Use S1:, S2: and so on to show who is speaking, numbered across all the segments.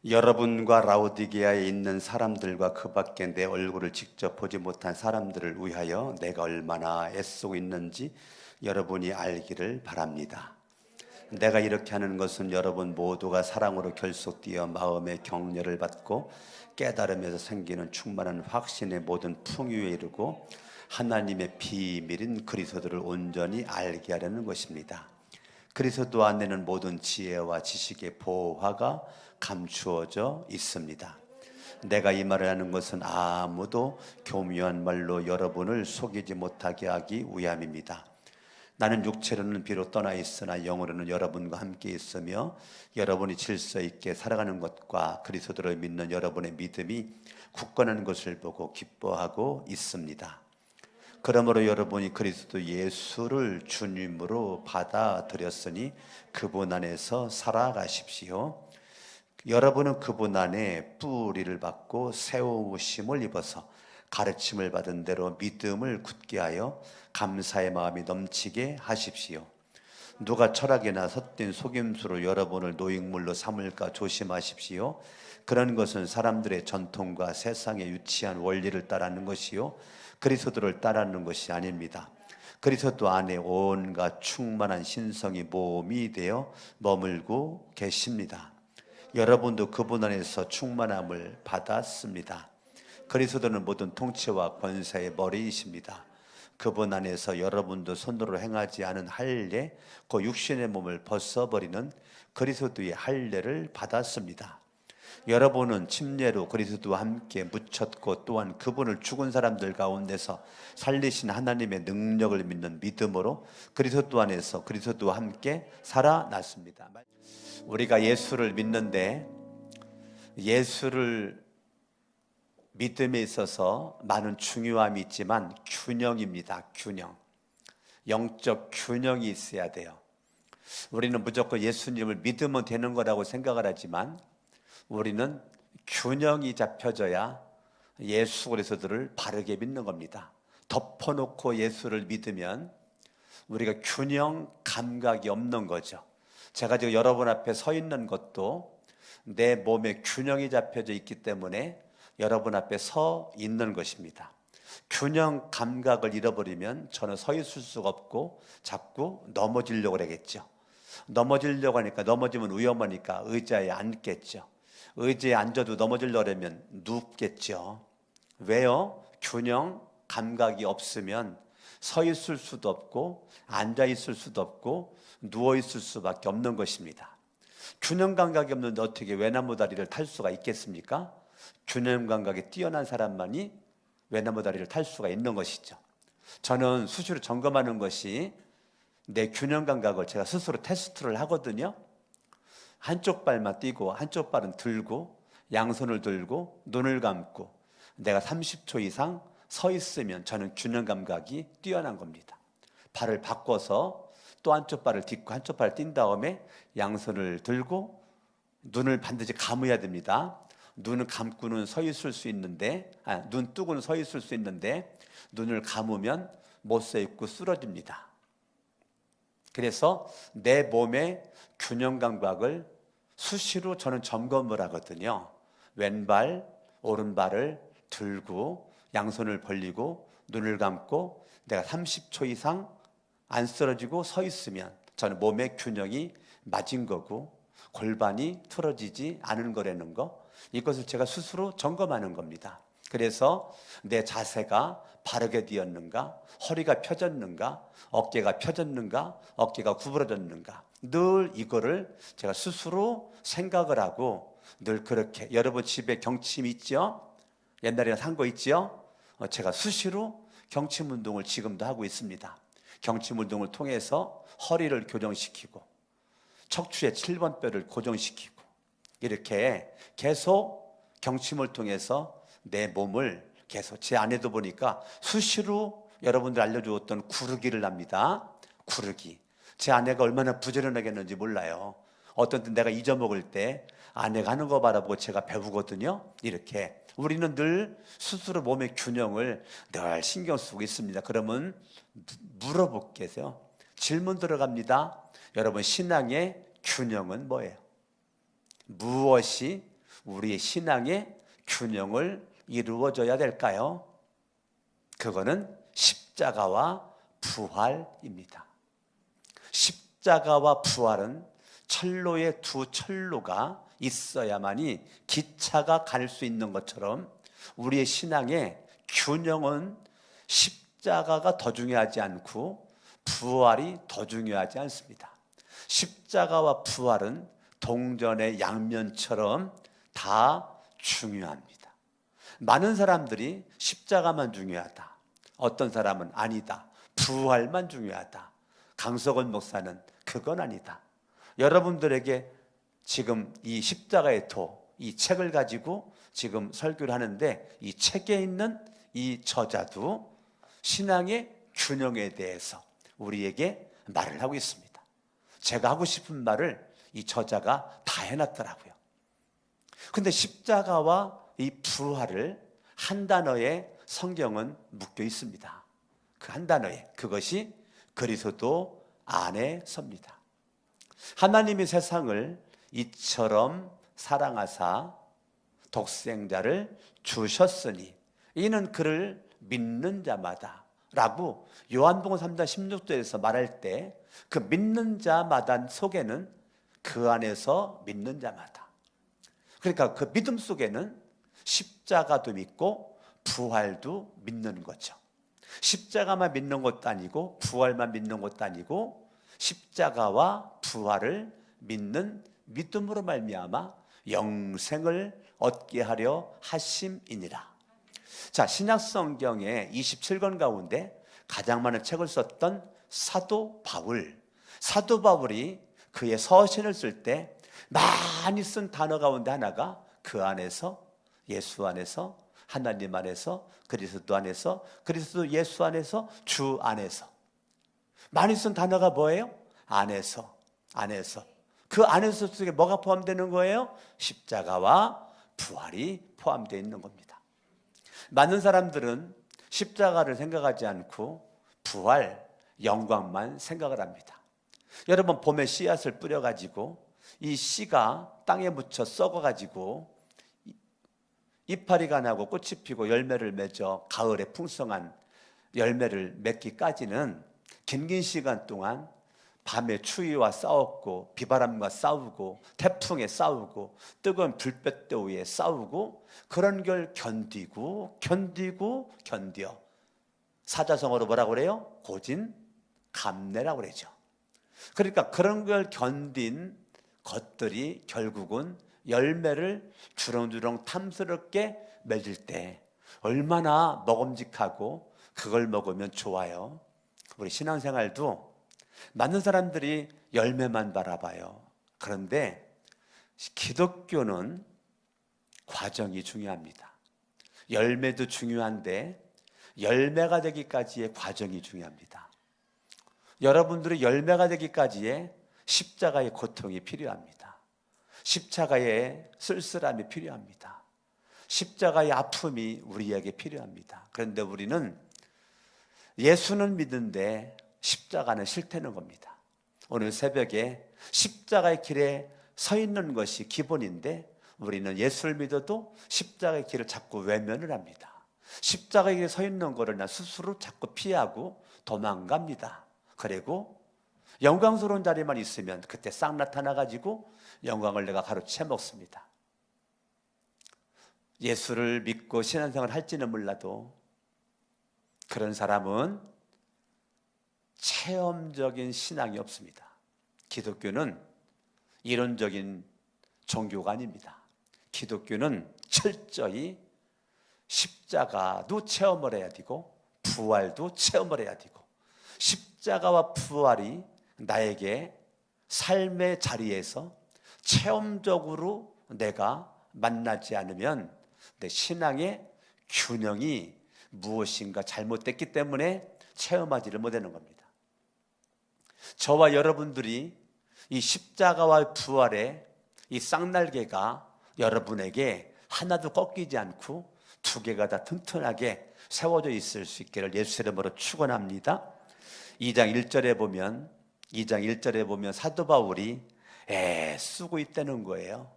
S1: 여러분과 라오디게아에 있는 사람들과 그 밖에 내 얼굴을 직접 보지 못한 사람들을 위하여 내가 얼마나 애쓰고 있는지 여러분이 알기를 바랍니다. 내가 이렇게 하는 것은 여러분 모두가 사랑으로 결속되어 마음의 격려를 받고 깨달음에서 생기는 충만한 확신의 모든 풍요에 이르고 하나님의 비밀인 그리스도를 온전히 알게 하려는 것입니다. 그리스도 안에는 모든 지혜와 지식의 보화가 감추어져 있습니다. 내가 이 말을 하는 것은 아무도 교묘한 말로 여러분을 속이지 못하게 하기 위함입니다. 나는 육체로는 비록 떠나 있으나 영으로는 여러분과 함께 있으며 여러분이 질서 있게 살아가는 것과 그리스도를 믿는 여러분의 믿음이 굳건한 것을 보고 기뻐하고 있습니다. 그러므로 여러분이 그리스도 예수를 주님으로 받아들였으니 그분 안에서 살아가십시오. 여러분은 그분 안에 뿌리를 받고 세우심을 입어서 가르침을 받은 대로 믿음을 굳게 하여 감사의 마음이 넘치게 하십시오. 누가 철학이나 헛된 속임수로 여러분을 노획물로 삼을까 조심하십시오. 그런 것은 사람들의 전통과 세상의 유치한 원리를 따르는 것이요 그리스도를 따르는 것이 아닙니다. 그리스도 안에 온갖 충만한 신성이 몸이 되어 머물고 계십니다. 여러분도 그분 안에서 충만함을 받았습니다. 그리스도는 모든 통치와 권세의 머리이십니다. 그분 안에서 여러분도 손으로 행하지 않은 할례, 그 육신의 몸을 벗어버리는 그리스도의 할례를 받았습니다. 여러분은 침례로 그리스도와 함께 묻혔고 또한 그분을 죽은 사람들 가운데서 살리신 하나님의 능력을 믿는 믿음으로 그리스도 안에서 그리스도와 함께 살아났습니다. 우리가 예수를 믿는데 예수를 믿음에 있어서 많은 중요함이 있지만 균형입니다. 균형. 영적 균형이 있어야 돼요. 우리는 무조건 예수님을 믿으면 되는 거라고 생각을 하지만 우리는 균형이 잡혀져야 예수 그리스도를 바르게 믿는 겁니다. 덮어놓고 예수를 믿으면 우리가 균형 감각이 없는 거죠. 제가 지금 여러분 앞에 서 있는 것도 내 몸에 균형이 잡혀져 있기 때문에 여러분 앞에 서 있는 것입니다. 균형 감각을 잃어버리면 저는 서 있을 수가 없고 자꾸 넘어지려고 하겠죠. 넘어지려고 하니까 넘어지면 위험하니까 의자에 앉겠죠. 의자에 앉아도 넘어지려면 눕겠죠. 왜요? 균형 감각이 없으면 서 있을 수도 없고 앉아 있을 수도 없고 누워 있을 수밖에 없는 것입니다. 균형 감각이 없는데 어떻게 외나무 다리를 탈 수가 있겠습니까? 균형 감각이 뛰어난 사람만이 외나무 다리를 탈 수가 있는 것이죠. 저는 수시로 점검하는 것이 내 균형 감각을 제가 스스로 테스트를 하거든요. 한쪽 발만 띄고 한쪽 발은 들고 양손을 들고 눈을 감고 내가 30초 이상 서 있으면 저는 균형 감각이 뛰어난 겁니다. 발을 바꿔서 또 한쪽 발을 딛고 한쪽 발을 띈 다음에 양손을 들고 눈을 반드시 감아야 됩니다. 눈을 감고는 서 있을 수 있는데 눈 뜨고는 서 있을 수 있는데 눈을 감으면 못 서 있고 쓰러집니다. 그래서 내 몸의 균형 감각을 수시로 저는 점검을 하거든요. 왼발, 오른발을 들고 양손을 벌리고 눈을 감고 내가 30초 이상 안 쓰러지고 서 있으면 저는 몸의 균형이 맞은 거고 골반이 틀어지지 않은 거라는 거, 이것을 제가 스스로 점검하는 겁니다. 그래서 내 자세가 바르게 되었는가, 허리가 펴졌는가, 어깨가 펴졌는가, 어깨가 구부러졌는가, 늘 이거를 제가 스스로 생각을 하고 늘 그렇게, 여러분 집에 경침 있죠? 옛날에 산 거 있죠? 제가 수시로 경침 운동을 지금도 하고 있습니다. 경침 운동을 통해서 허리를 교정시키고 척추의 7번 뼈를 고정시키고 이렇게 계속 경침을 통해서 내 몸을 계속, 제 아내도 보니까 수시로 여러분들 알려주었던 구르기를 합니다. 구르기. 제 아내가 얼마나 부지런하겠는지 몰라요. 어떤 때 내가 잊어먹을 때 아내가 하는 거 바라보고 제가 배우거든요. 이렇게 우리는 늘 스스로 몸의 균형을 늘 신경 쓰고 있습니다. 그러면 물어볼게요. 질문 들어갑니다. 여러분, 신앙의 균형은 뭐예요? 무엇이 우리의 신앙의 균형을 이루어줘야 될까요? 그거는 십자가와 부활입니다. 십자가와 부활은 철로의 두 철로가 있어야만이 기차가 갈 수 있는 것처럼 우리의 신앙의 균형은 십자가가 더 중요하지 않고 부활이 더 중요하지 않습니다. 십자가와 부활은 동전의 양면처럼 다 중요합니다. 많은 사람들이 십자가만 중요하다, 어떤 사람은 아니다, 부활만 중요하다. 강석원 목사는 그건 아니다. 여러분들에게 지금 이 십자가의 도, 이 책을 가지고 지금 설교를 하는데 이 책에 있는 이 저자도 신앙의 균형에 대해서 우리에게 말을 하고 있습니다. 제가 하고 싶은 말을 이 저자가 다 해놨더라고요. 근데 십자가와 이 부활을 한 단어에 성경은 묶여 있습니다. 그 한 단어에, 그것이 그리스도 안에 섭니다. 하나님이 세상을 이처럼 사랑하사 독생자를 주셨으니 이는 그를 믿는 자마다 라고 요한복음 3장 16절에서 말할 때 그 믿는 자마다 속에는 그 안에서 믿는 자마다, 그러니까 그 믿음 속에는 십자가도 믿고 부활도 믿는 거죠. 십자가만 믿는 것도 아니고 부활만 믿는 것도 아니고 십자가와 부활을 믿는 믿음으로 말미암아 영생을 얻게 하려 하심이니라. 자, 신약 성경의 27권 가운데 가장 많은 책을 썼던 사도 바울이 그의 서신을 쓸 때 많이 쓴 단어 가운데 하나가 그 안에서, 예수 안에서, 하나님 안에서, 그리스도 안에서, 그리스도 예수 안에서, 주 안에서. 많이 쓴 단어가 뭐예요? 안에서. 그 안에서 속에 뭐가 포함되는 거예요? 십자가와 부활이 포함되어 있는 겁니다. 많은 사람들은 십자가를 생각하지 않고 부활, 영광만 생각을 합니다. 여러분, 봄에 씨앗을 뿌려가지고 이 씨가 땅에 묻혀 썩어가지고 이파리가 나고 꽃이 피고 열매를 맺어 가을에 풍성한 열매를 맺기까지는 긴 시간 동안 밤에 추위와 싸웠고 비바람과 싸우고 태풍에 싸우고 뜨거운 불볕 더위에 싸우고 그런 걸 견디고 사자성어로 뭐라고 그래요? 고진감래라고 그러죠. 그러니까 그런 걸 견딘 것들이 결국은 열매를 주렁주렁 탐스럽게 맺을 때 얼마나 먹음직하고 그걸 먹으면 좋아요. 우리 신앙생활도 많은 사람들이 열매만 바라봐요. 그런데 기독교는 과정이 중요합니다. 열매도 중요한데 열매가 되기까지의 과정이 중요합니다. 여러분들이 열매가 되기까지의 십자가의 고통이 필요합니다. 십자가의 쓸쓸함이 필요합니다. 십자가의 아픔이 우리에게 필요합니다. 그런데 우리는 예수는 믿는데 십자가는 싫다는 겁니다. 오늘 새벽에 십자가의 길에 서 있는 것이 기본인데 우리는 예수를 믿어도 십자가의 길을 자꾸 외면을 합니다. 십자가의 길에 서 있는 것을 나 스스로 자꾸 피하고 도망갑니다. 그리고 영광스러운 자리만 있으면 그때 싹 나타나가지고 영광을 내가 가로채 먹습니다. 예수를 믿고 신앙생활을 할지는 몰라도 그런 사람은 체험적인 신앙이 없습니다. 기독교는 이론적인 종교가 아닙니다. 기독교는 철저히 십자가도 체험을 해야 되고 부활도 체험을 해야 되고 십자가와 부활이 나에게 삶의 자리에서 체험적으로 내가 만나지 않으면 내 신앙의 균형이 무엇인가 잘못됐기 때문에 체험하지를 못하는 겁니다. 저와 여러분들이 이 십자가와 부활의 이 쌍날개가 여러분에게 하나도 꺾이지 않고 두 개가 다 튼튼하게 세워져 있을 수 있기를 예수 이름으로 축원합니다. 2장 1절에 보면 사도 바울이 애쓰고 있다는 거예요.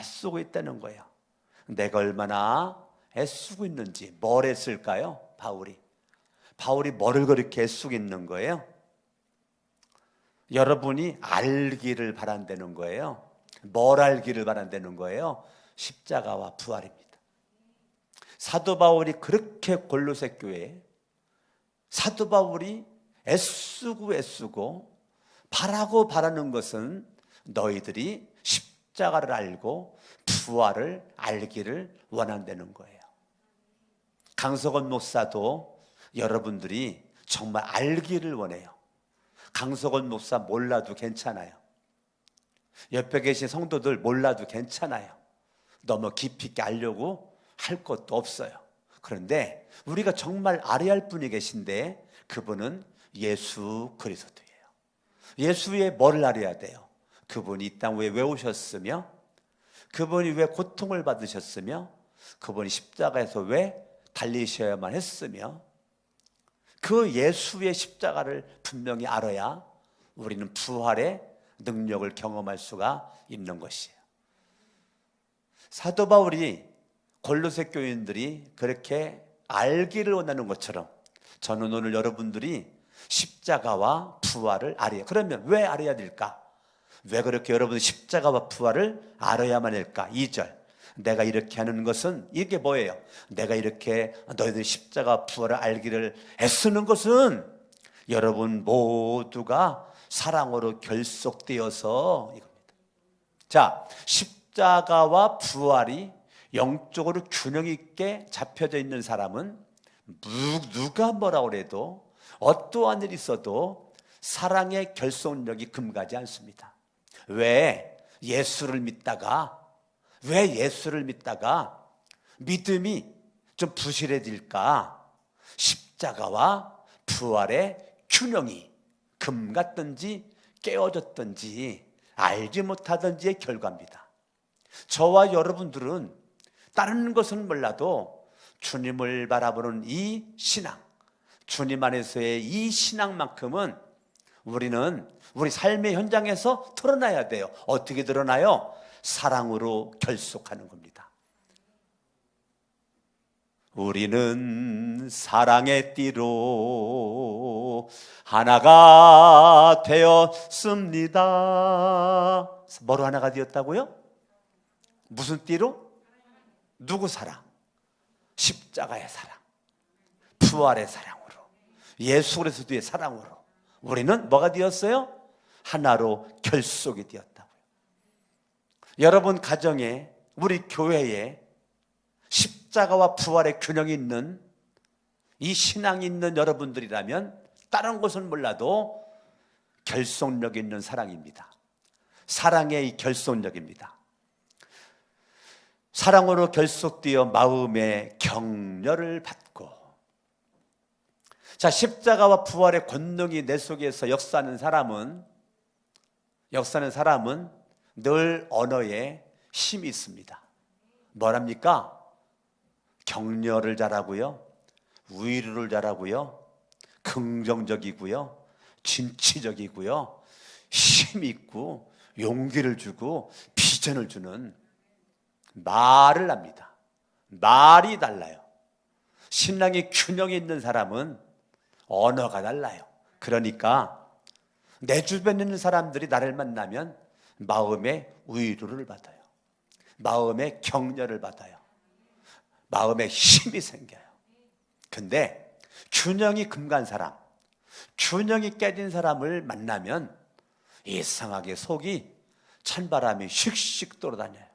S1: 애쓰고 있다는 거예요. 내가 얼마나 애쓰고 있는지. 뭘 했을까요? 바울이 뭐를 그렇게 애쓰고 있는 거예요? 여러분이 알기를 바란다는 거예요. 뭘 알기를 바란다는 거예요? 십자가와 부활입니다. 사도 바울이 그렇게 골로새 교회에 사도 바울이 애쓰고 바라는 것은 너희들이 십자가를 알고 부활을 알기를 원한다는 거예요. 강석원 목사도 여러분들이 정말 알기를 원해요. 강석원 목사 몰라도 괜찮아요. 옆에 계신 성도들 몰라도 괜찮아요. 너무 깊이 있게 알려고 할 것도 없어요. 그런데 우리가 정말 알아야 할 분이 계신데 그분은 예수 그리스도예요. 예수의 뭘 알아야 돼요? 그분이 이 땅 위에 왜 오셨으며, 그분이 왜 고통을 받으셨으며, 그분이 십자가에서 왜 달리셔야만 했으며, 그 예수의 십자가를 분명히 알아야 우리는 부활의 능력을 경험할 수가 있는 것이에요. 사도 바울이 골로새 교인들이 그렇게 알기를 원하는 것처럼 저는 오늘 여러분들이 십자가와 부활을 알아야, 그러면 왜 알아야 될까? 왜 그렇게 여러분이 십자가와 부활을 알아야만 할까? 2절, 내가 이렇게 하는 것은 이게 뭐예요? 내가 이렇게 너희들 십자가 부활을 알기를 애쓰는 것은 여러분 모두가 사랑으로 결속되어서 이겁니다. 자, 십자가와 부활이 영적으로 균형 있게 잡혀져 있는 사람은 누가 뭐라고 해도 어떠한 일이 있어도 사랑의 결속력이 금가지 않습니다. 왜 예수를 믿다가 믿음이 좀 부실해질까? 십자가와 부활의 균형이 금갔든지 깨어졌든지 알지 못하든지의 결과입니다. 저와 여러분들은 다른 것은 몰라도 주님을 바라보는 이 신앙, 주님 안에서의 이 신앙만큼은 우리는 우리 삶의 현장에서 드러나야 돼요. 어떻게 드러나요? 사랑으로 결속하는 겁니다. 우리는 사랑의 띠로 하나가 되었습니다. 뭐로 하나가 되었다고요? 무슨 띠로? 누구 사랑? 십자가의 사랑, 부활의 사랑으로, 예수 그리스도의 사랑으로 우리는 뭐가 되었어요? 하나로 결속이 되었다고요. 여러분 가정에, 우리 교회에 십자가와 부활의 균형이 있는 이 신앙이 있는 여러분들이라면 다른 것은 몰라도 결속력 있는 사랑입니다. 사랑의 이 결속력입니다. 사랑으로 결속되어 마음의 격려를 받고, 자, 십자가와 부활의 권능이 내 속에서 역사하는 사람은 늘 언어에 힘이 있습니다. 뭐랍니까? 격려를 잘하고요, 위로를 잘하고요, 긍정적이고요, 진취적이고요, 힘 있고 용기를 주고 비전을 주는 말을 합니다. 말이 달라요. 신앙의 균형이 있는 사람은 언어가 달라요. 그러니까 내 주변에 있는 사람들이 나를 만나면 마음의 위로를 받아요. 마음의 격려를 받아요. 마음에 힘이 생겨요. 근데 균형이 금간 사람, 균형이 깨진 사람을 만나면 이상하게 속이 찬바람이 씩씩 돌아다녀요.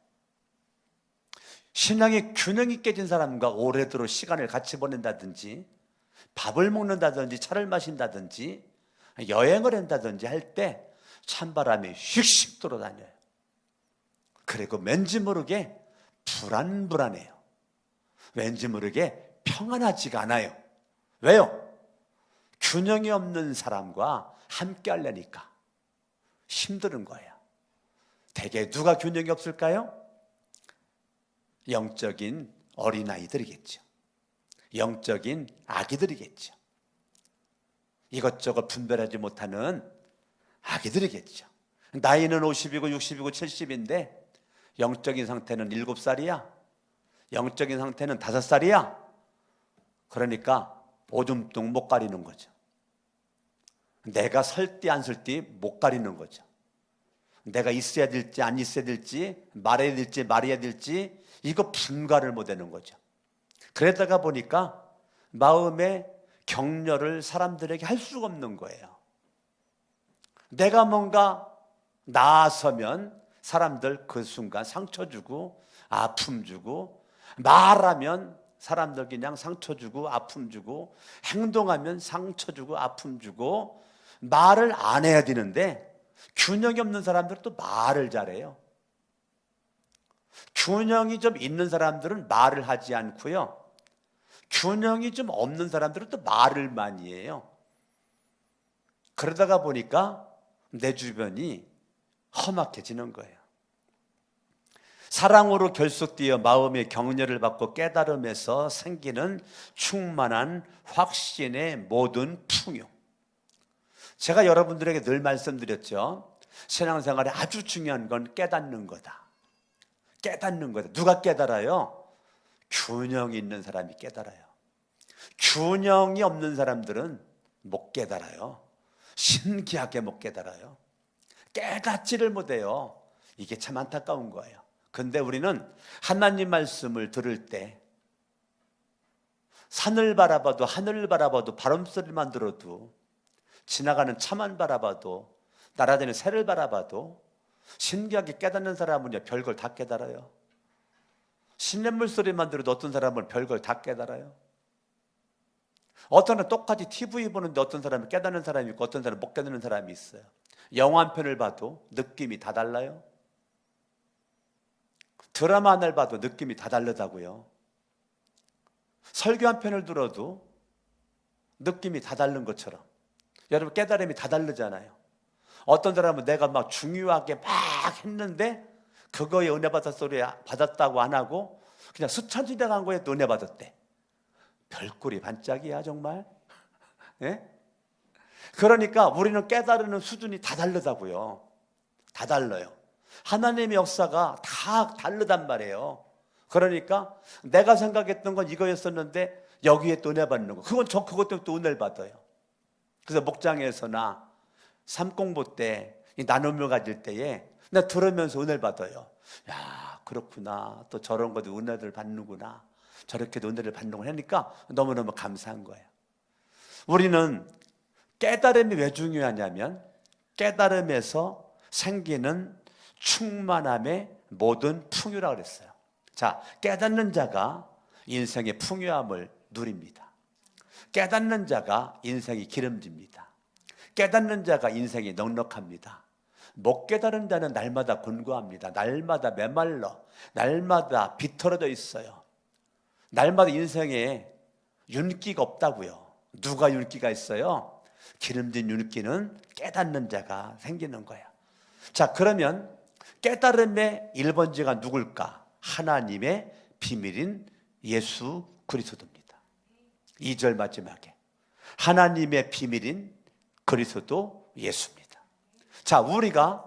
S1: 신앙의 균형이 깨진 사람과 오래도록 시간을 같이 보낸다든지, 밥을 먹는다든지, 차를 마신다든지, 여행을 한다든지 할 때 찬바람이 휙휙 돌아다녀요. 그리고 왠지 모르게 불안해요. 왠지 모르게 평안하지가 않아요. 왜요? 균형이 없는 사람과 함께 하려니까 힘드는 거예요. 대개 누가 균형이 없을까요? 영적인 어린아이들이겠죠. 영적인 아기들이겠죠. 이것저것 분별하지 못하는 아기들이겠죠. 나이는 50이고 60이고 70인데 영적인 상태는 7살이야? 영적인 상태는 5살이야? 그러니까 오줌통 못 가리는 거죠. 내가 설띠 안 설띠 못 가리는 거죠. 내가 있어야 될지 안 있어야 될지, 말해야 될지 말해야 될지, 이거 분간을 못 하는 거죠. 그러다가 보니까 마음의 격려를 사람들에게 할 수가 없는 거예요. 내가 뭔가 나서면 사람들 그 순간 상처 주고 아픔 주고, 말하면 사람들 그냥 상처 주고 아픔 주고, 행동하면 상처 주고 아픔 주고, 말을 안 해야 되는데 균형이 없는 사람들은 또 말을 잘해요. 균형이 좀 있는 사람들은 말을 하지 않고요, 균형이 좀 없는 사람들은 또 말을 많이 해요. 그러다가 보니까 내 주변이 험악해지는 거예요. 사랑으로 결속되어 마음의 격려를 받고 깨달음에서 생기는 충만한 확신의 모든 풍요. 제가 여러분들에게 늘 말씀드렸죠. 신앙생활에 아주 중요한 건 깨닫는 거다. 깨닫는 거다. 누가 깨달아요? 균형이 있는 사람이 깨달아요. 균형이 없는 사람들은 못 깨달아요. 신기하게 못 깨달아요. 깨닫지를 못해요. 이게 참 안타까운 거예요. 근데 우리는 하나님 말씀을 들을 때 산을 바라봐도, 하늘을 바라봐도, 바람소리만 들어도, 지나가는 차만 바라봐도, 날아다니는 새를 바라봐도 신기하게 깨닫는 사람은요, 별걸 다 깨달아요. 시냇물 소리만 들어도 어떤 사람은 별걸 다 깨달아요. 어떤 사람은 똑같이 TV 보는데 어떤 사람은 깨닫는 사람이 있고 어떤 사람은 못 깨닫는 사람이 있어요. 영화 한 편을 봐도 느낌이 다 달라요. 드라마 하나를 봐도 느낌이 다 다르다고요. 설교 한 편을 들어도 느낌이 다 다른 것처럼 여러분 깨달음이 다 다르잖아요. 어떤 사람은 내가 막 중요하게 막 했는데 그거에 은혜 받았다고 안 하고 그냥 스쳐 지나간 거에 또 은혜 받았대. 별꼴이 반짝이야 정말. 예? 그러니까 우리는 깨달는 수준이 다 다르다고요. 다 달라요. 하나님의 역사가 다 다르단 말이에요. 그러니까 내가 생각했던 건 이거였었는데 여기에 또 은혜 받는 거, 그것 때문에 또 은혜를 받아요. 그래서 목장에서나 삼공부 때 나눔을 가질 때에 나 들으면서 은혜를 받아요. 야, 그렇구나. 또 저런 것도 은혜를 받는구나. 저렇게도 은혜를 받는구나 하니까 너무너무 감사한 거예요. 우리는 깨달음이 왜 중요하냐면 깨달음에서 생기는 충만함의 모든 풍요라고 그랬어요. 자, 깨닫는 자가 인생의 풍요함을 누립니다. 깨닫는 자가 인생이 기름집니다. 깨닫는 자가 인생이 넉넉합니다. 못 깨달은 자는 날마다 곤고합니다. 날마다 메말라, 날마다 비틀어져 있어요. 날마다 인생에 윤기가 없다고요. 누가 윤기가 있어요? 기름진 윤기는 깨닫는 자가 생기는 거예요. 자, 그러면 깨달음의 1번지가 누굴까? 하나님의 비밀인 예수 그리스도입니다. 2절 마지막에 하나님의 비밀인 그리스도 예수입니다. 자, 우리가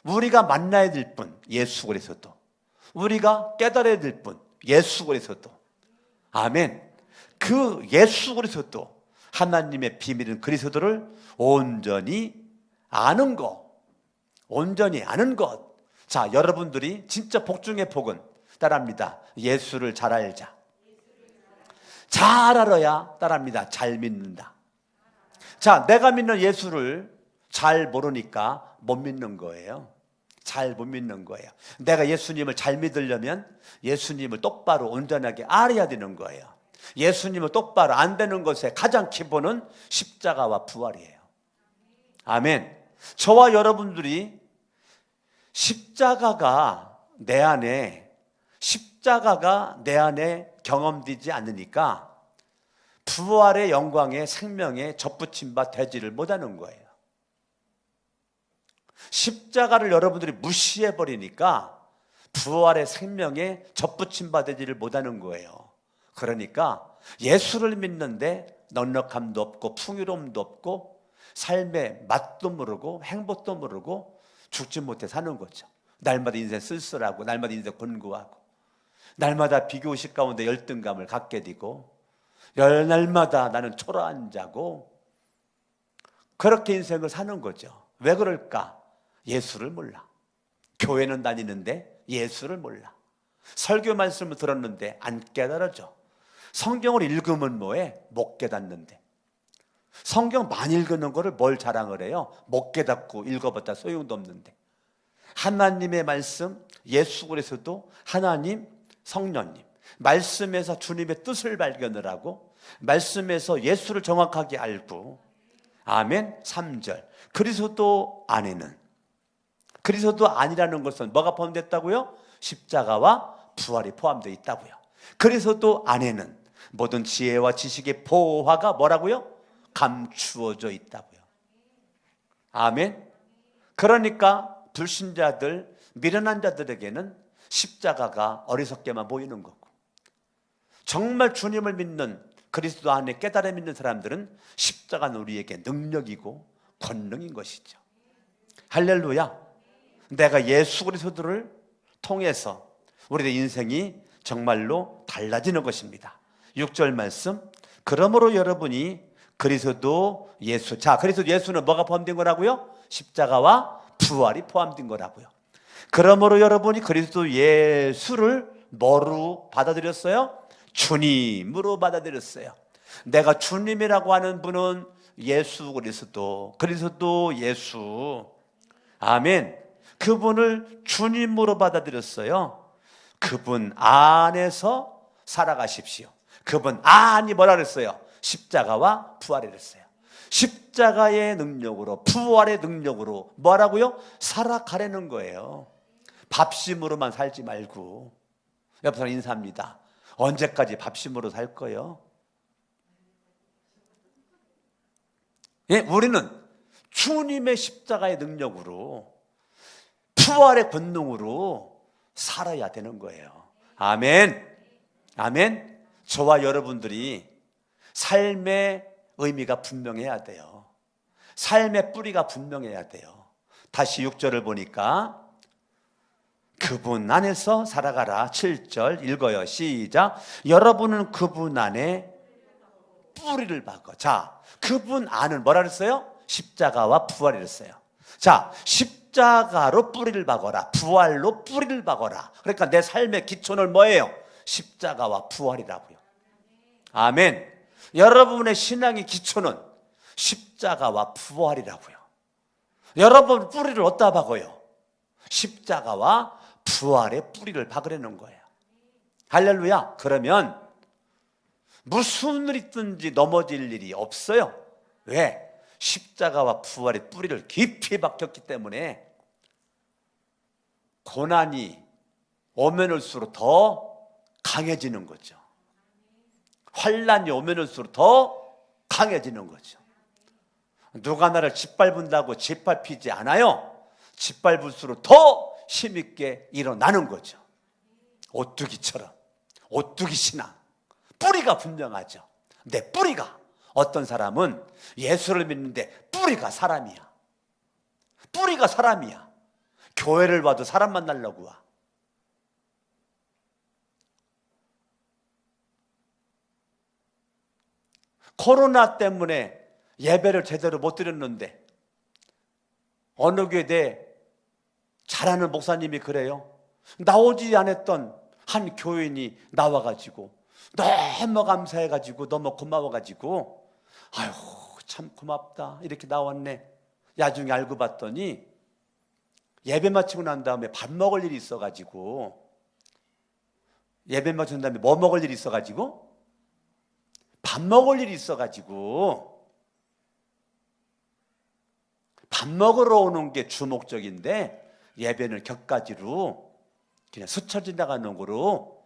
S1: 만나야 될 분 예수 그리스도, 우리가 깨달아야 될 분 예수 그리스도. 아멘. 그 예수 그리스도, 하나님의 비밀인 그리스도를 온전히 아는 것, 온전히 아는 것. 자, 여러분들이 진짜 복 중의 복은 따라합니다. 예수를 잘 알자. 잘 알아야 따라합니다. 잘 믿는다. 자, 내가 믿는 예수를 잘 모르니까 못 믿는 거예요. 잘 못 믿는 거예요. 내가 예수님을 잘 믿으려면 예수님을 똑바로 온전하게 알아야 되는 거예요. 예수님을 똑바로 안 되는 것의 가장 기본은 십자가와 부활이에요. 아멘. 저와 여러분들이 십자가가 내 안에 경험되지 않으니까 부활의 영광의 생명에 접붙임 바 되지를 못하는 거예요. 십자가를 여러분들이 무시해버리니까 부활의 생명에 접붙임 바 되지를 못하는 거예요. 그러니까 예수를 믿는데 넉넉함도 없고 풍요로움도 없고 삶의 맛도 모르고 행복도 모르고 죽지 못해 사는 거죠. 날마다 인생 쓸쓸하고 날마다 인생 곤고하고 날마다 비교의식 가운데 열등감을 갖게 되고 날마다 나는 초라한 자고 그렇게 인생을 사는 거죠. 왜 그럴까? 예수를 몰라. 교회는 다니는데 예수를 몰라. 설교 말씀을 들었는데 안 깨달아져. 성경을 읽으면 뭐해? 못 깨닫는데. 성경 많이 읽는 거를 뭘 자랑을 해요? 못 깨닫고 읽어봤자 소용도 없는데. 하나님의 말씀, 예수 그리스도, 하나님, 성령님, 말씀에서 주님의 뜻을 발견을 하고 말씀에서 예수를 정확하게 알고, 아멘. 3절, 그리스도 안에는, 그리스도 안이라는 것은 뭐가 포함됐다고요? 십자가와 부활이 포함되어 있다고요. 그리스도 안에는 모든 지혜와 지식의 보화가 뭐라고요? 감추어져 있다고요. 아멘. 그러니까 불신자들, 미련한 자들에게는 십자가가 어리석게만 보이는 거고, 정말 주님을 믿는, 그리스도 안에 깨달음 있는 사람들은 십자가는 우리에게 능력이고 권능인 것이죠. 할렐루야. 내가 예수 그리스도를 통해서 우리의 인생이 정말로 달라지는 것입니다. 6절 말씀, 그러므로 여러분이 그리스도 예수, 자, 그리스도 예수는 뭐가 포함된 거라고요? 십자가와 부활이 포함된 거라고요. 그러므로 여러분이 그리스도 예수를 뭐로 받아들였어요? 주님으로 받아들였어요. 내가 주님이라고 하는 분은 예수 그리스도, 그리스도 예수, 아멘. 그분을 주님으로 받아들였어요. 그분 안에서 살아가십시오. 그분 안이 뭐라 그랬어요? 십자가와 부활을 했어요. 십자가의 능력으로, 부활의 능력으로 뭐라고요? 살아가려는 거예요. 밥심으로만 살지 말고. 옆 사람 인사합니다. 언제까지 밥심으로 살 거예요? 예, 우리는 주님의 십자가의 능력으로, 부활의 권능으로 살아야 되는 거예요. 아멘. 아멘. 저와 여러분들이 삶의 의미가 분명해야 돼요. 삶의 뿌리가 분명해야 돼요. 다시 6절을 보니까 그분 안에서 살아가라. 7절 읽어요. 시작. 여러분은 그분 안에 뿌리를 박어. 자, 그분 안은 뭐라 그랬어요? 십자가와 부활이랬어요. 자, 십자가로 뿌리를 박어라. 부활로 뿌리를 박어라. 그러니까 내 삶의 기초는 뭐예요? 십자가와 부활이라고요. 아멘. 여러분의 신앙의 기초는 십자가와 부활이라고요. 여러분 뿌리를 어디다 박어요? 십자가와 부활의 뿌리를 박으려는 거예요. 할렐루야. 그러면 무슨 일이 있든지 넘어질 일이 없어요. 왜? 십자가와 부활의 뿌리를 깊이 박혔기 때문에 고난이 오면 올수록 더 강해지는 거죠. 환난이 오면 올수록 더 강해지는 거죠. 누가 나를 짓밟은다고 짓밟히지 않아요. 짓밟을수록 더 힘있게 일어나는 거죠. 오뚜기처럼, 오뚜기 신앙. 뿌리가 분명하죠. 내 뿌리가, 어떤 사람은 예수를 믿는데 뿌리가 사람이야. 뿌리가 사람이야. 교회를 봐도 사람 만나려고 와. 코로나 때문에 예배를 제대로 못 드렸는데 어느 교회에 잘하는 목사님이 그래요. 나오지 않았던 한 교인이 나와가지고 너무 감사해가지고 너무 고마워가지고 아유 참 고맙다 이렇게 나왔네. 나중에 알고 봤더니 예배 마치고 난 다음에 밥 먹을 일이 있어가지고, 예배 마친 다음에 뭐 먹을 일이 있어가지고, 밥 먹을 일이 있어가지고 밥 먹으러 오는 게 주목적인데 예배는 격가지로 그냥 스쳐 지나가는 거로,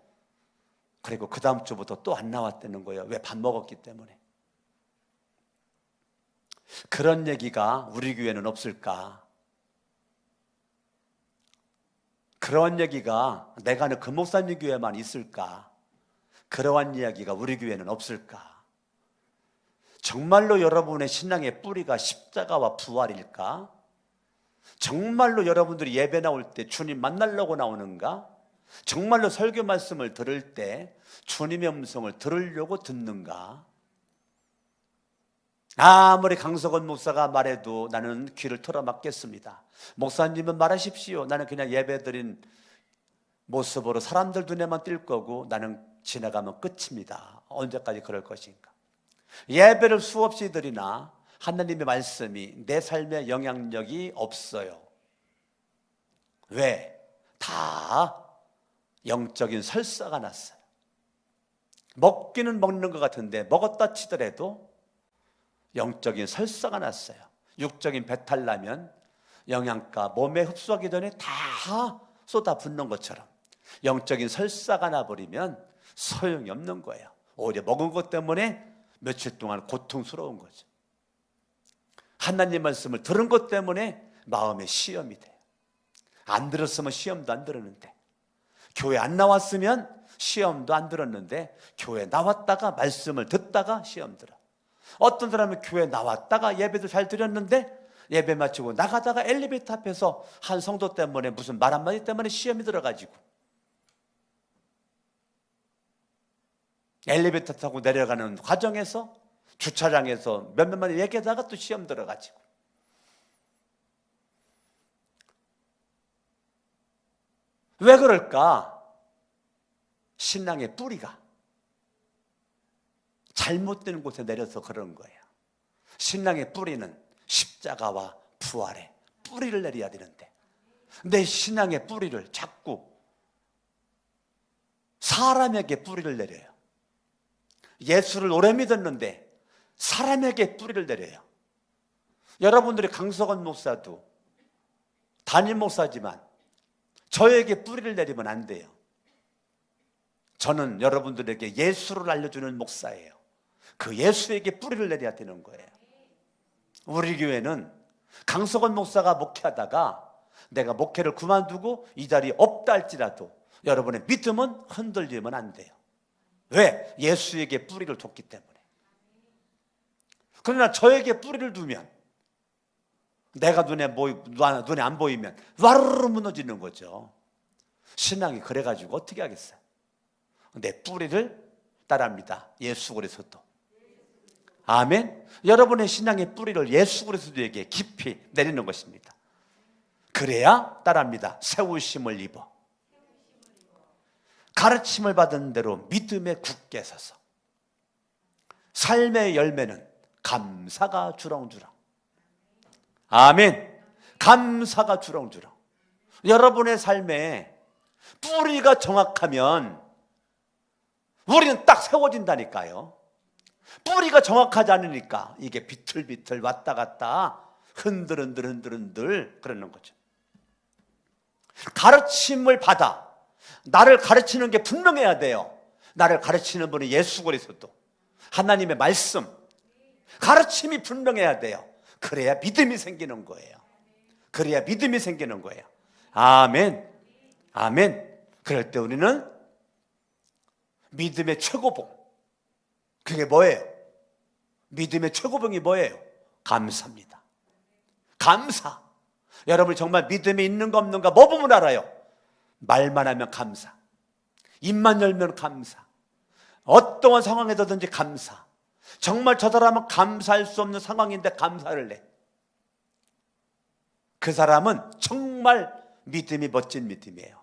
S1: 그리고 그 다음 주부터 또 안 나왔다는 거예요. 왜? 밥 먹었기 때문에. 그런 얘기가 우리 교회는 없을까? 그런 얘기가 내가 아는 그 목사님 교회만 있을까? 그러한 이야기가 우리 교회는 없을까? 정말로 여러분의 신앙의 뿌리가 십자가와 부활일까? 정말로 여러분들이 예배 나올 때 주님 만나려고 나오는가? 정말로 설교 말씀을 들을 때 주님의 음성을 들으려고 듣는가? 아무리 강석원 목사가 말해도 나는 귀를 털어막겠습니다. 목사님은 말하십시오. 나는 그냥 예배드린 모습으로 사람들 눈에만 띌 거고 나는 지나가면 끝입니다. 언제까지 그럴 것인가? 예배를 수없이 드리나 하나님의 말씀이 내 삶에 영향력이 없어요. 왜? 다 영적인 설사가 났어요. 먹기는 먹는 것 같은데 먹었다 치더라도 영적인 설사가 났어요. 육적인 배탈 나면 영양가 몸에 흡수하기 전에 다 쏟아붓는 것처럼 영적인 설사가 나버리면 소용이 없는 거예요. 오히려 먹은 것 때문에 며칠 동안 고통스러운 거죠. 하나님 말씀을 들은 것 때문에 마음에 시험이 돼요. 안 들었으면 시험도 안 들었는데, 교회 안 나왔으면 시험도 안 들었는데, 교회 나왔다가 말씀을 듣다가 시험 들어. 어떤 사람은 교회 나왔다가 예배도 잘 드렸는데 예배 마치고 나가다가 엘리베이터 앞에서 한 성도 때문에 무슨 말 한마디 때문에 시험이 들어가지고 엘리베이터 타고 내려가는 과정에서 주차장에서 몇몇 마디 얘기하다가 또 시험 들어가지고. 왜 그럴까? 신앙의 뿌리가 잘못된 곳에 내려서 그런 거예요. 신앙의 뿌리는 십자가와 부활에 뿌리를 내려야 되는데 내 신앙의 뿌리를 자꾸 사람에게 뿌리를 내려요. 예수를 오래 믿었는데 사람에게 뿌리를 내려요. 여러분들이 강석원 목사도 담임 목사지만 저에게 뿌리를 내리면 안 돼요. 저는 여러분들에게 예수를 알려주는 목사예요. 그 예수에게 뿌리를 내려야 되는 거예요. 우리 교회는 강석원 목사가 목회하다가 내가 목회를 그만두고 이 자리에 없다 할지라도 여러분의 믿음은 흔들리면 안 돼요. 왜? 예수에게 뿌리를 뒀기 때문에. 그러나 저에게 뿌리를 두면 내가 눈에 안 보이면 와르르 무너지는 거죠. 신앙이 그래가지고 어떻게 하겠어요? 내 뿌리를 따릅니다. 예수 그리스도. 아멘. 여러분의 신앙의 뿌리를 예수 그리스도에게 깊이 내리는 것입니다. 그래야 따릅니다. 세우심을 입어 가르침을 받은 대로 믿음에 굳게 서서 삶의 열매는 감사가 주렁주렁. 아멘. 감사가 주렁주렁. 여러분의 삶에 뿌리가 정확하면 우리는 딱 세워진다니까요. 뿌리가 정확하지 않으니까 이게 비틀비틀 왔다 갔다 흔들흔들 그러는 거죠. 가르침을 받아 나를 가르치는 게 분명해야 돼요. 나를 가르치는 분이 예수 그리스도, 하나님의 말씀, 가르침이 분명해야 돼요. 그래야 믿음이 생기는 거예요. 그래야 믿음이 생기는 거예요. 아멘. 아멘. 그럴 때 우리는 믿음의 최고봉, 그게 뭐예요? 믿음의 최고봉이 뭐예요? 감사입니다. 감사. 여러분이 정말 믿음이 있는가 없는가 뭐 보면 알아요? 말만 하면 감사, 입만 열면 감사, 어떠한 상황에서든지 감사. 정말 저 사람은 감사할 수 없는 상황인데 감사를 해. 그 사람은 정말 믿음이 멋진 믿음이에요.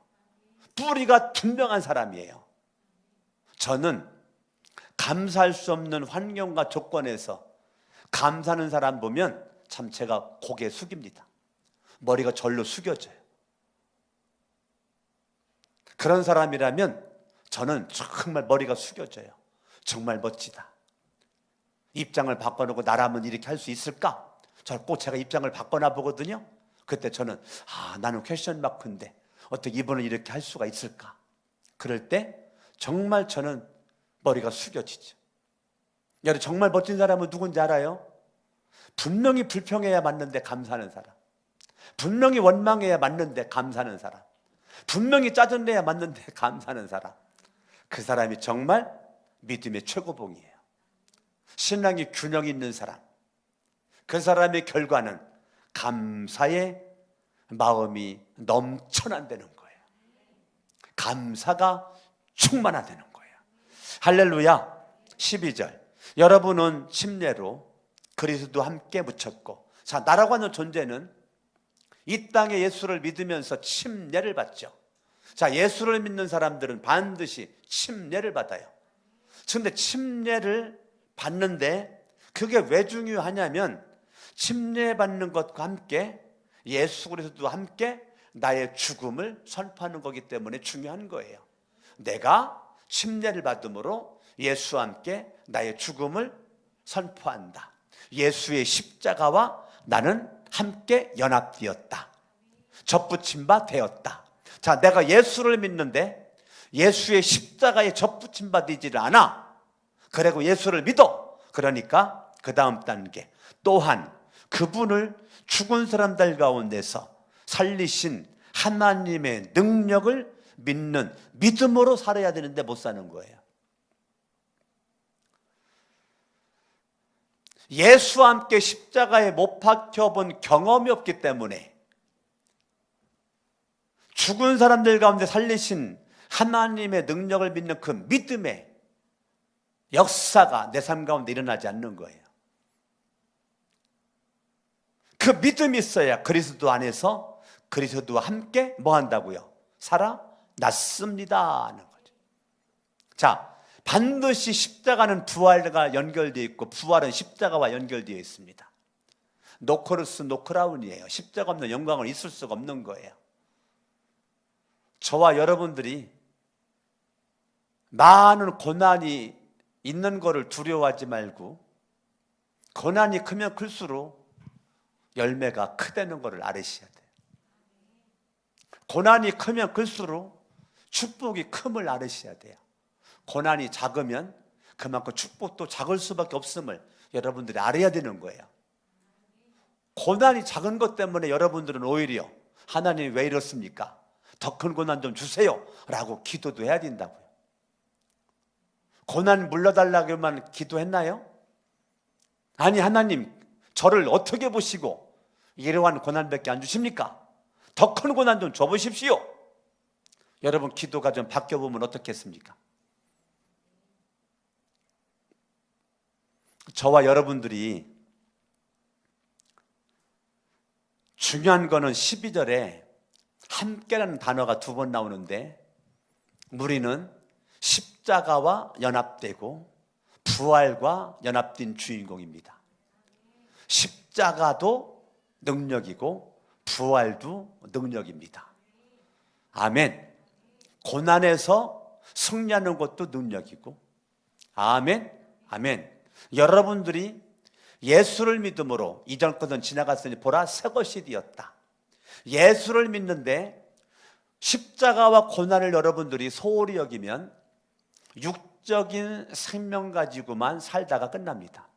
S1: 뿌리가 분명한 사람이에요. 저는 감사할 수 없는 환경과 조건에서 감사하는 사람 보면 참 제가 고개 숙입니다. 머리가 절로 숙여져요. 그런 사람이라면 저는 정말 머리가 숙여져요. 정말 멋지다. 입장을 바꿔놓고 나라면 이렇게 할 수 있을까? 꼭 제가 입장을 바꿔놔 보거든요. 그때 저는 나는 퀘스천 마크인데 어떻게 이분은 이렇게 할 수가 있을까? 그럴 때 정말 저는 머리가 숙여지죠. 여러분 정말 멋진 사람은 누군지 알아요? 분명히 불평해야 맞는데 감사하는 사람, 분명히 원망해야 맞는데 감사하는 사람, 분명히 짜증내야 맞는데 감사하는 사람. 그 사람이 정말 믿음의 최고봉이에요. 신앙이 균형 있는 사람, 그 사람의 결과는 감사의 마음이 넘쳐난다는 거예요. 감사가 충만하다는 거예요. 할렐루야. 12절. 여러분은 침례로 그리스도와 함께 묻혔고, 자, 나라고 하는 존재는 이 땅에 예수를 믿으면서 침례를 받죠. 자, 예수를 믿는 사람들은 반드시 침례를 받아요. 그런데 침례를 받는데 그게 왜 중요하냐면, 침례 받는 것과 함께 예수 그리스도와 함께 나의 죽음을 선포하는 거기 때문에 중요한 거예요. 내가 침례를 받음으로 예수와 함께 나의 죽음을 선포한다. 예수의 십자가와 나는 함께 연합되었다. 접붙임 바 되었다. 자, 내가 예수를 믿는데 예수의 십자가에 접붙임 바 되지를 않아. 그리고 예수를 믿어. 그러니까 그 다음 단계, 또한 그분을 죽은 사람들 가운데서 살리신 하나님의 능력을 믿는 믿음으로 살아야 되는데 못 사는 거예요. 예수와 함께 십자가에 못 박혀본 경험이 없기 때문에 죽은 사람들 가운데 살리신 하나님의 능력을 믿는 그 믿음의 역사가 내 삶 가운데 일어나지 않는 거예요. 그 믿음이 있어야 그리스도 안에서 그리스도와 함께 뭐 한다고요? 살아났습니다 하는 거죠. 자, 반드시 십자가는 부활과 연결되어 있고 부활은 십자가와 연결되어 있습니다. 노크루스 노크라운이에요. 십자가 없는 영광은 있을 수가 없는 거예요. 저와 여러분들이 많은 고난이 있는 것을 두려워하지 말고, 고난이 크면 클수록 열매가 크다는 것을 알으셔야 돼요. 고난이 크면 클수록 축복이 큼을 알으셔야 돼요. 고난이 작으면 그만큼 축복도 작을 수밖에 없음을 여러분들이 알아야 되는 거예요. 고난이 작은 것 때문에 여러분들은 오히려 하나님 왜 이렇습니까? 더 큰 고난 좀 주세요 라고 기도도 해야 된다고요. 고난 물러달라고만 기도했나요? 아니, 하나님 저를 어떻게 보시고 이러한 고난밖에 안 주십니까? 더 큰 고난 좀 줘보십시오. 여러분 기도가 좀 바뀌어보면 어떻겠습니까? 저와 여러분들이 중요한 거는 12절에 함께라는 단어가 2번 나오는데, 우리는 십자가와 연합되고 부활과 연합된 주인공입니다. 십자가도 능력이고 부활도 능력입니다. 아멘. 고난에서 승리하는 것도 능력이고, 아멘, 아멘. 여러분들이 예수를 믿음으로 이전 것은 지나갔으니 보라 새 것이 되었다. 예수를 믿는데 십자가와 고난을 여러분들이 소홀히 여기면 육적인 생명 가지고만 살다가 끝납니다.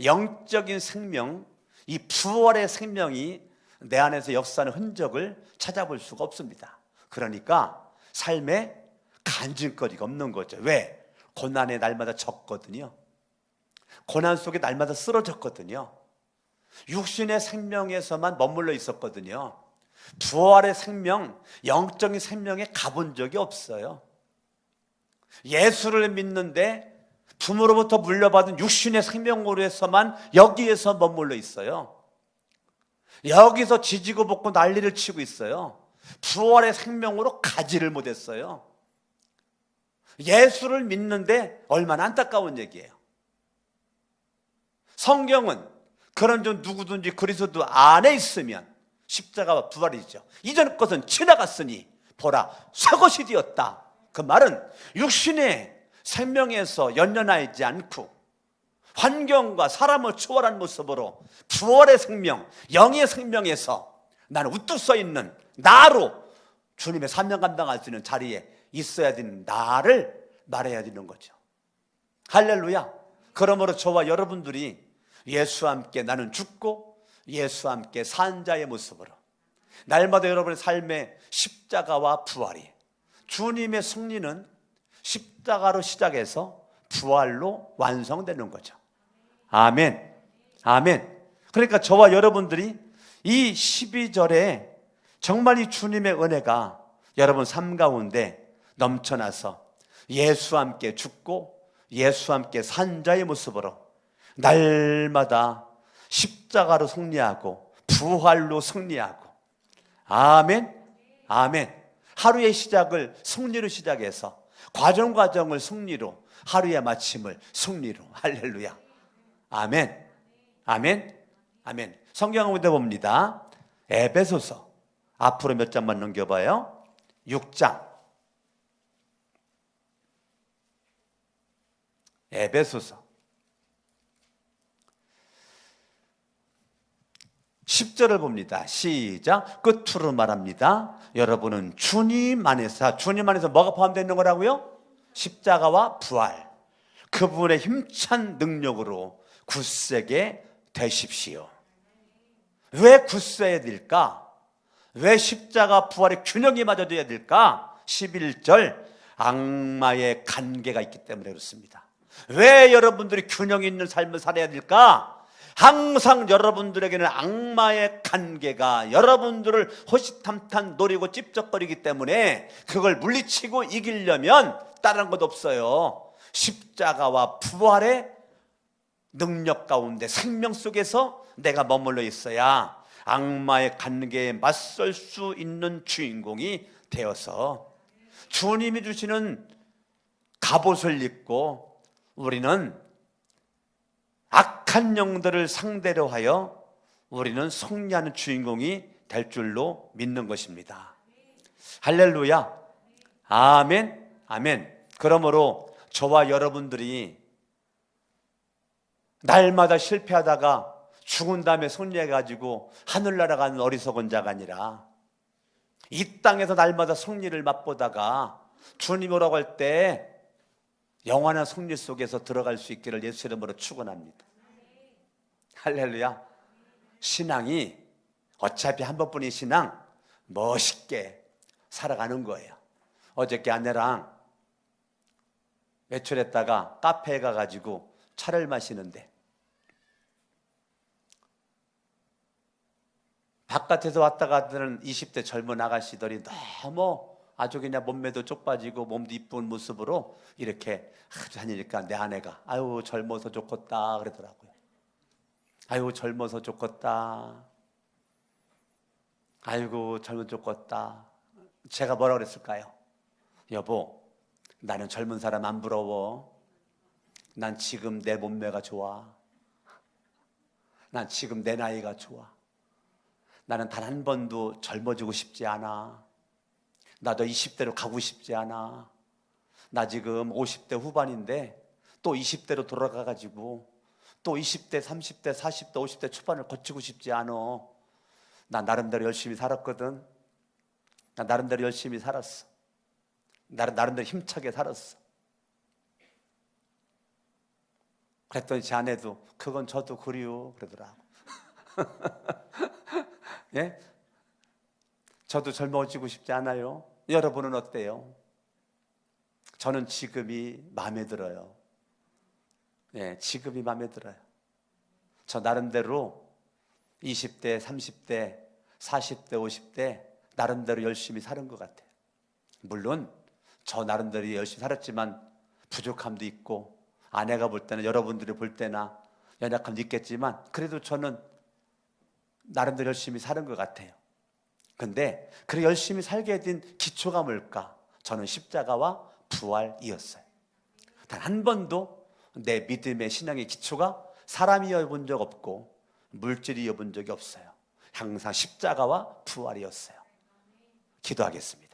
S1: 영적인 생명, 이 부활의 생명이 내 안에서 역사하는 흔적을 찾아볼 수가 없습니다. 그러니까 삶에 간증거리가 없는 거죠. 왜? 고난에 날마다 졌거든요. 고난 속에 날마다 쓰러졌거든요. 육신의 생명에서만 머물러 있었거든요. 부활의 생명, 영적인 생명에 가본 적이 없어요. 예수를 믿는데 부모로부터 물려받은 육신의 생명으로 해서만 여기에서 머물러 있어요. 여기서 지지고 볶고 난리를 치고 있어요. 부활의 생명으로 가지를 못했어요. 예수를 믿는데 얼마나 안타까운 얘기예요. 성경은 그런 좀 누구든지 그리스도 안에 있으면 십자가와 부활이죠. 이전 것은 지나갔으니 보라 새 것이 되었다. 그 말은 육신의 생명에서 연연하지 않고 환경과 사람을 초월한 모습으로 부활의 생명, 영의 생명에서 나는 우뚝 서 있는 나로 주님의 사명 감당할 수 있는 자리에 있어야 되는 나를 말해야 되는 거죠. 할렐루야. 그러므로 저와 여러분들이 예수와 함께 나는 죽고 예수와 함께 산 자의 모습으로 날마다 여러분의 삶의 십자가와 부활이, 주님의 승리는 십자가로 시작해서 부활로 완성되는 거죠. 아멘, 아멘. 그러니까 저와 여러분들이 이 12절에 정말 이 주님의 은혜가 여러분 삶 가운데 넘쳐나서 예수와 함께 죽고 예수와 함께 산 자의 모습으로 날마다 십자가로 승리하고 부활로 승리하고, 아멘, 아멘. 하루의 시작을 승리로 시작해서 과정을 승리로, 하루의 마침을 승리로. 할렐루야. 아멘, 아멘, 아멘. 성경 가운데 봅니다. 에베소서 앞으로 몇 장만 넘겨봐요. 6장. 에베소서 10절을 봅니다. 시작. 끝으로 말합니다. 여러분은 주님 안에서 뭐가 포함되어 있는 거라고요? 십자가와 부활, 그분의 힘찬 능력으로 굳세게 되십시오. 왜 굳세야 될까? 왜 십자가 부활의 균형이 맞아져야 될까? 11절, 악마의 관계가 있기 때문에 그렇습니다. 왜 여러분들이 균형 있는 삶을 살아야 될까? 항상 여러분들에게는 악마의 관계가 여러분들을 호시탐탐 노리고 찝쩍거리기 때문에 그걸 물리치고 이기려면 다른 것 없어요. 십자가와 부활의 능력 가운데 생명 속에서 내가 머물러 있어야 악마의 관계에 맞설 수 있는 주인공이 되어서 주님이 주시는 갑옷을 입고 우리는 악한 영들을 상대로 하여 우리는 승리하는 주인공이 될 줄로 믿는 것입니다. 할렐루야. 아멘, 아멘. 그러므로 저와 여러분들이 날마다 실패하다가 죽은 다음에 승리해가지고 하늘나라 가는 어리석은 자가 아니라 이 땅에서 날마다 승리를 맛보다가 주님 오라고 할 때 영원한 승리 속에서 들어갈 수 있기를 예수 이름으로 축원합니다. 할렐루야. 신앙이 어차피 한 번뿐인 신앙 멋있게 살아가는 거예요. 어저께 아내랑 외출했다가 카페에 가가지고 차를 마시는데 바깥에서 왔다 가던 20대 젊은 아가씨들이 너무 아주 그냥 몸매도 쪽 빠지고 몸도 이쁜 모습으로 이렇게 다니니까 내 아내가 아유 젊어서 좋겠다 그러더라고요. 아유 젊어서 좋겠다. 아이고 젊어 좋겠다. 제가 뭐라 그랬을까요? 여보, 나는 젊은 사람 안 부러워. 난 지금 내 몸매가 좋아. 난 지금 내 나이가 좋아. 나는 단 한 번도 젊어지고 싶지 않아. 나도 20대로 가고 싶지 않아. 나 지금 50대 후반인데 또 20대로 돌아가가지고 또 20대, 30대, 40대, 50대 초반을 거치고 싶지 않아. 나 나름대로 열심히 살았거든. 나 나름대로 열심히 살았어. 나름대로 힘차게 살았어. 그랬더니 제 아내도 그건 저도 그리요 그러더라고. 예? 저도 젊어지고 싶지 않아요. 여러분은 어때요? 저는 지금이 마음에 들어요. 예, 지금이 마음에 들어요. 저 나름대로 20대, 30대, 40대, 50대 나름대로 열심히 사는 것 같아요. 물론 저 나름대로 열심히 살았지만 부족함도 있고 아내가 볼 때는 여러분들이 볼 때나 연약함도 있겠지만 그래도 저는 나름대로 열심히 사는 것 같아요. 근데 그렇게 열심히 살게 된 기초가 뭘까? 저는 십자가와 부활이었어요. 단 한 번도 내 믿음의 신앙의 기초가 사람이어 본 적 없고 물질이어 본 적이 없어요. 항상 십자가와 부활이었어요. 기도하겠습니다.